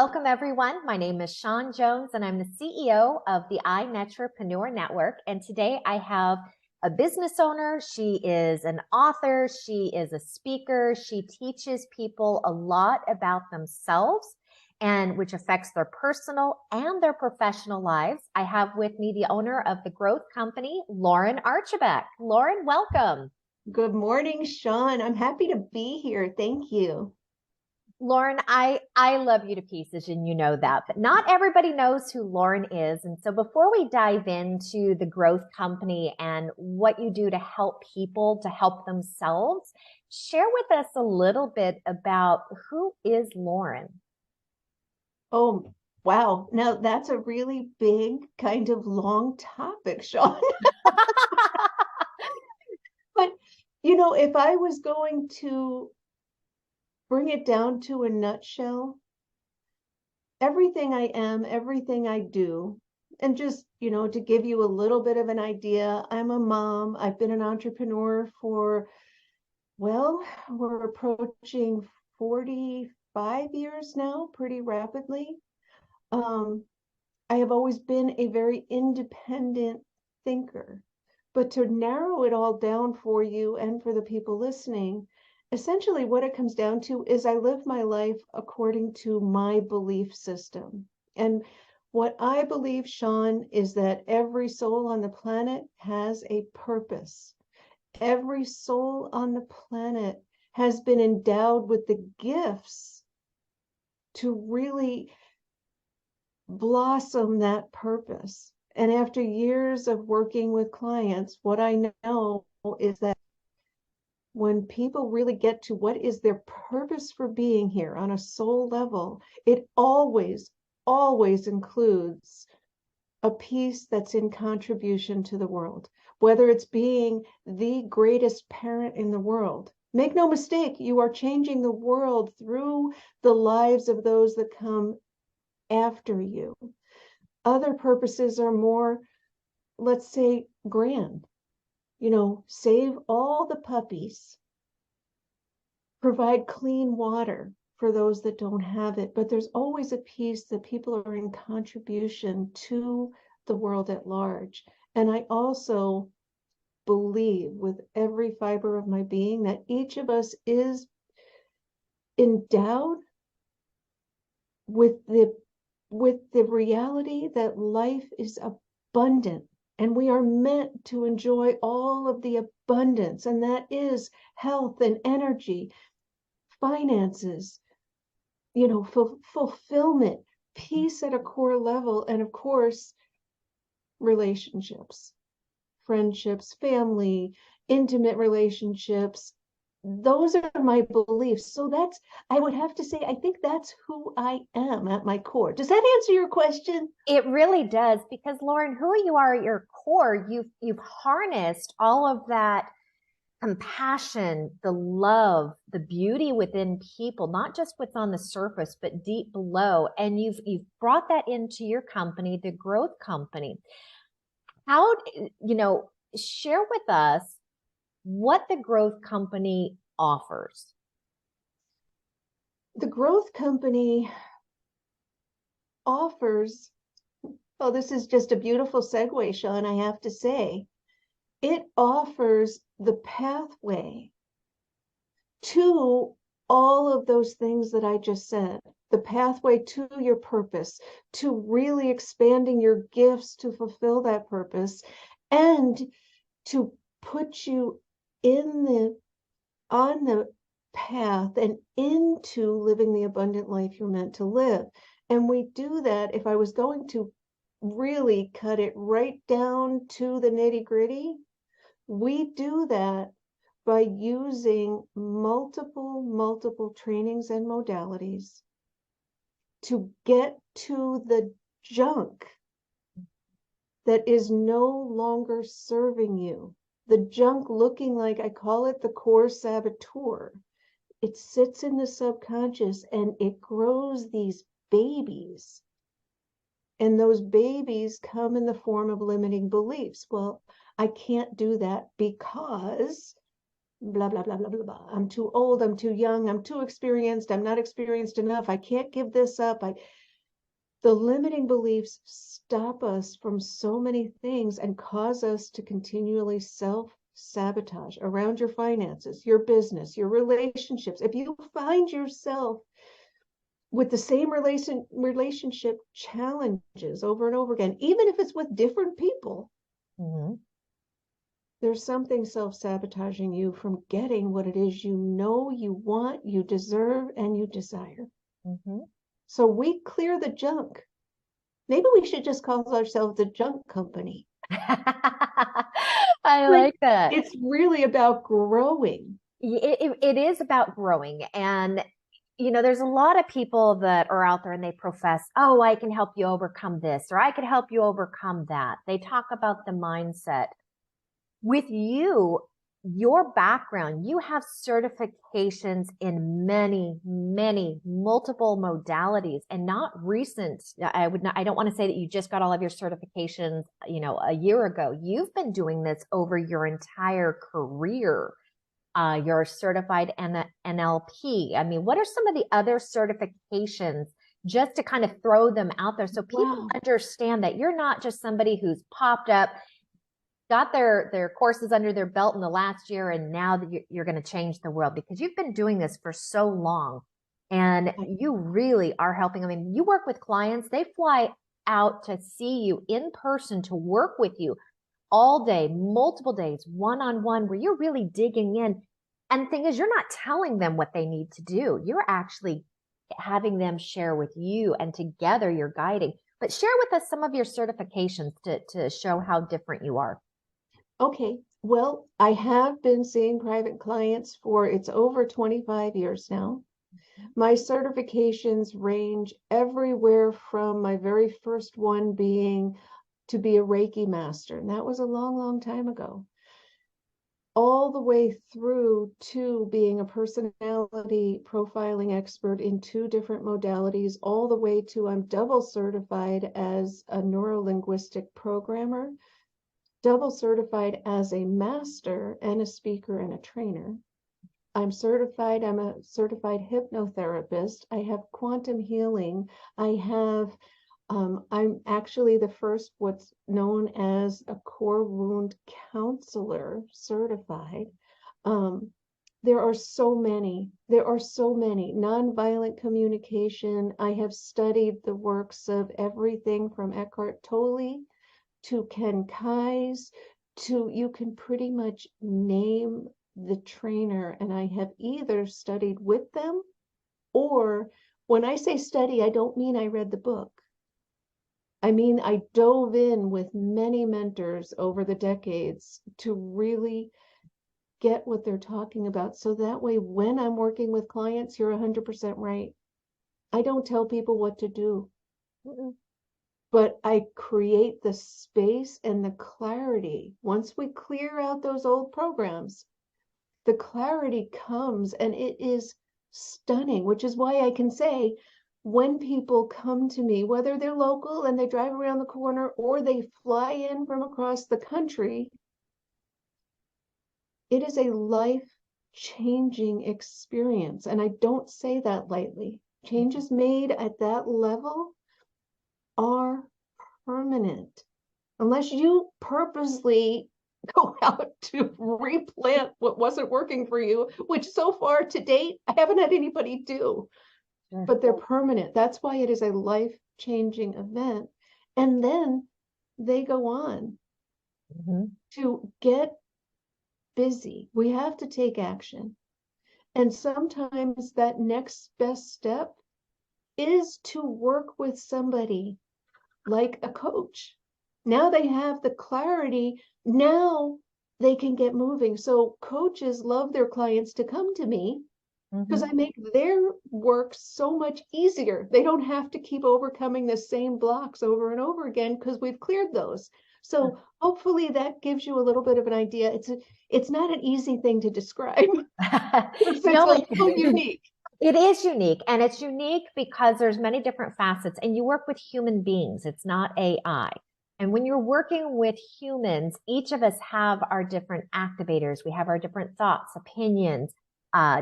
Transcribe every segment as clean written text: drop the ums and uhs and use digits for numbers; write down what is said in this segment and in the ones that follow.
Welcome, everyone. My name is Shawn Jones, and I'm the CEO of the iNetrepreneur Network. And today I have a business owner. She is an author. She is a speaker. She teaches people a lot about themselves, and which affects their personal and their professional lives. I have with me the owner of the growth company, Lauren Archibeque. Lauren, welcome. Good morning, Shawn. I'm happy to be here. Thank you. Lauren, I love you to pieces, and you know that, but not everybody knows who Lauren is. And so before we dive into the growth company and what you do to help people to help themselves, share with us a little bit about who is Lauren. Oh, wow. Now that's a really big, kind of long topic, Shawn. But, if I was going to bring it down to a nutshell, everything I am, everything I do, and just, to give you a little bit of an idea, I'm a mom. I've been an entrepreneur for, well, we're approaching 45 years now, pretty rapidly. Um, I have always been a very independent thinker. But to narrow it all down for you and for the people listening, essentially what it comes down to is I live my life according to my belief system. And what I believe, Shawn, is that every soul on the planet has a purpose. Every soul on the planet has been endowed with the gifts to really blossom that purpose. And after years of working with clients, what I know is that when people really get to what is their purpose for being here on a soul level, it always includes a piece that's in contribution to the world, whether it's being the greatest parent in the world. Make no mistake, you are changing the world through the lives of those that come after you. Other purposes are more, let's say, grand. Save all the puppies, provide clean water for those that don't have it. But there's always a piece that people are in contribution to the world at large. And I also believe with every fiber of my being that each of us is endowed with the reality that life is abundant and we are meant to enjoy all of the abundance, and that is health and energy, finances, fulfillment, peace at a core level, and of course relationships, friendships, family, intimate relationships. Those are my beliefs. So I would have to say, I think that's who I am at my core. Does that answer your question? It really does, because Lauren, who you are at your core, you've harnessed all of that compassion, the love, the beauty within people, not just what's on the surface, but deep below. And you've brought that into your company, the growth company. How, share with us what the growth company offers. The growth company offers, oh, this is just a beautiful segue, Shawn, I have to say. It offers the pathway to all of those things that I just said, the pathway to your purpose, to really expanding your gifts to fulfill that purpose, and to put you on the path and into living the abundant life you're meant to live. And we do that, if I was going to really cut it right down to the nitty gritty, we do that by using multiple trainings and modalities to get to the junk that is no longer serving you. The junk looking like, I call it the core saboteur. It sits in the subconscious and it grows these babies. And those babies come in the form of limiting beliefs. Well, I can't do that because blah, blah, blah, blah, blah, blah. I'm too old, I'm too young, I'm too experienced, I'm not experienced enough, I can't give this up. The limiting beliefs stop us from so many things and cause us to continually self-sabotage around your finances, your business, your relationships. If you find yourself with the same relationship challenges over and over again, even if it's with different people, Mm-hmm. there's something self-sabotaging you from getting what it is you know you want, you deserve, and you desire. Mm-hmm. So we clear the junk. Maybe we should just call ourselves the junk company. I Like, like that. it's really about growing. It is about growing. And, there's a lot of people that are out there and they profess, oh, I can help you overcome this, or I can help you overcome that. They talk about the mindset. With you, your background, you have certifications in many, many multiple modalities and not recent. I don't want to say that you just got all of your certifications, a year ago. You've been doing this over your entire career. You're certified NLP. I mean, what are some of the other certifications just to kind of throw them out there so people Wow. understand that you're not just somebody who's popped up, got their courses under their belt in the last year, and now that you're going to change the world, because you've been doing this for so long and you really are helping. I mean, you work with clients, they fly out to see you in person, to work with you all day, multiple days, one-on-one, where you're really digging in. And the thing is, you're not telling them what they need to do. You're actually having them share with you, and together you're guiding. But share with us some of your certifications to show how different you are. Okay. Well, I have been seeing private clients for it's over 25 years now. My certifications range everywhere from my very first one being to be a Reiki master, and that was a long, long time ago, all the way through to being a personality profiling expert in 2 different modalities, all the way to I'm double certified as a neuro-linguistic programmer, double certified as a master and a speaker and a trainer. I'm a certified hypnotherapist. I have quantum healing. I'm actually the first what's known as a core wound counselor certified. Um, there are so many. Nonviolent communication. I have studied the works of everything from Eckhart Tolle to Ken Kai's to you can pretty much name the trainer, and I have either studied with them, or when I say study, I don't mean I read the book. I mean, I dove in with many mentors over the decades to really get what they're talking about. So that way, when I'm working with clients, you're 100% right. I don't tell people what to do, Mm-mm. but I create the space and the clarity. Once we clear out those old programs, the clarity comes and it is stunning, which is why I can say when people come to me, whether they're local and they drive around the corner or they fly in from across the country, it is a life-changing experience. And I don't say that lightly. Changes made at that level are permanent. Unless you purposely go out to replant what wasn't working for you, which so far to date, I haven't had anybody do, Sure. but they're permanent. That's why it is a life-changing event. And then they go on Mm-hmm. to get busy. We have to take action. And sometimes that next best step is to work with somebody like a coach. Now they have the clarity. Now they can get moving. So coaches love their clients to come to me because Mm-hmm. I make their work so much easier. They don't have to keep overcoming the same blocks over and over again because we've cleared those. So hopefully that gives you a little bit of an idea. It's not an easy thing to describe. It's No, like so unique. it is unique, and it's unique because there's many different facets, and you work with human beings. It's not AI. And when you're working with humans, each of us have our different activators. We have our different thoughts, opinions,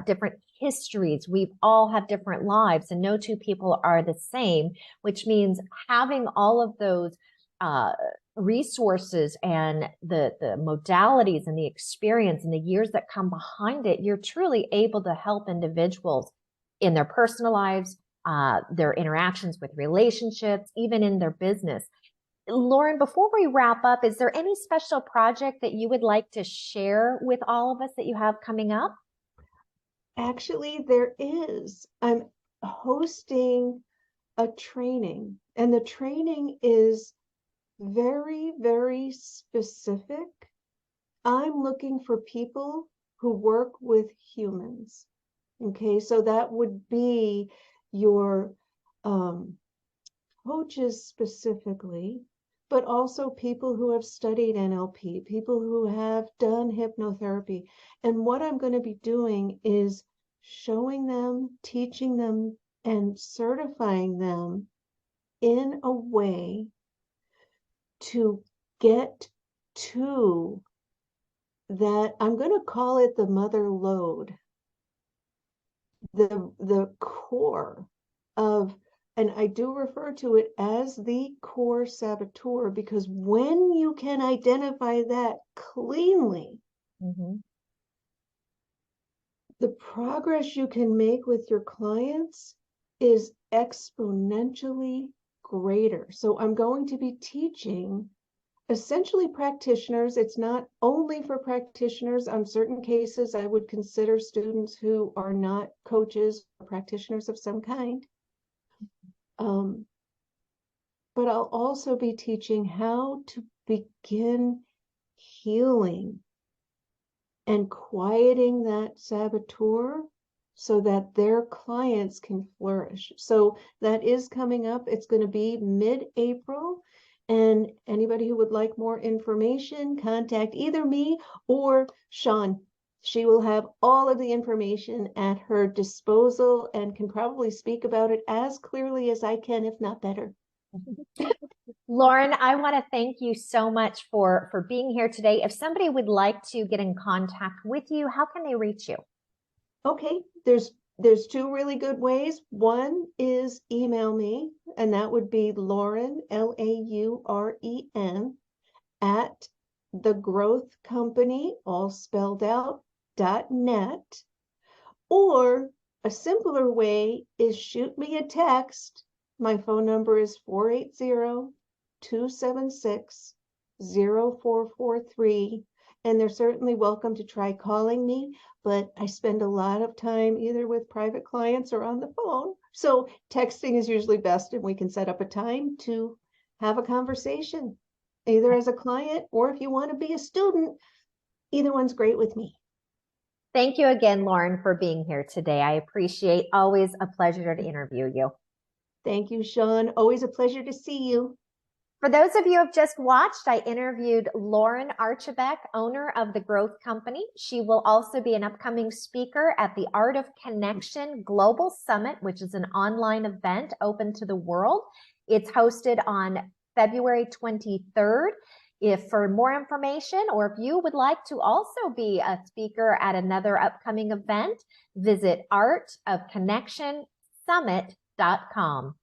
different histories. We all have different lives, and no two people are the same, which means having all of those uh, resources and the modalities and the experience and the years that come behind it, you're truly able to help individuals in their personal lives, their interactions with relationships, even in their business. Lauren, before we wrap up, is there any special project that you would like to share with all of us that you have coming up? Actually, there is. I'm hosting a training, and the training is very, very specific. I'm looking for people who work with humans. Okay, so that would be your coaches specifically, but also people who have studied NLP, people who have done hypnotherapy. And what I'm going to be doing is showing them, teaching them, and certifying them in a way to get to that. I'm going to call it the mother lode, the core of, and I do refer to it as the core saboteur, because when you can identify that cleanly, Mm-hmm. the progress you can make with your clients is exponentially greater. So I'm going to be teaching essentially practitioners. It's not only for practitioners. On certain cases, I would consider students who are not coaches or practitioners of some kind. Um, but I'll also be teaching how to begin healing and quieting that saboteur so that their clients can flourish. So that is coming up. It's going to be mid-April. And anybody who would like more information, contact either me or Sean. She will have all of the information at her disposal and can probably speak about it as clearly as I can, if not better. Lauren, I want to thank you so much for being here today. If somebody would like to get in contact with you, how can they reach you? Okay, there's two really good ways. One is email me, and that would be Lauren, Lauren, at the growth company, all spelled out, .net. Or a simpler way is shoot me a text. My phone number is 480-276-0443. And they're certainly welcome to try calling me, but I spend a lot of time either with private clients or on the phone. So texting is usually best, and we can set up a time to have a conversation, either as a client or if you want to be a student. Either one's great with me. Thank you again, Lauren, for being here today. I appreciate, always a pleasure to interview you. Thank you, Sean. Always a pleasure to see you. For those of you who have just watched, I interviewed Lauren Archibeque, owner of the Growth Company. She will also be an upcoming speaker at the Art of Connection Global Summit, which is an online event open to the world. It's hosted on February 23rd. If for more information, or if you would like to also be a speaker at another upcoming event, visit artofconnectionsummit.com.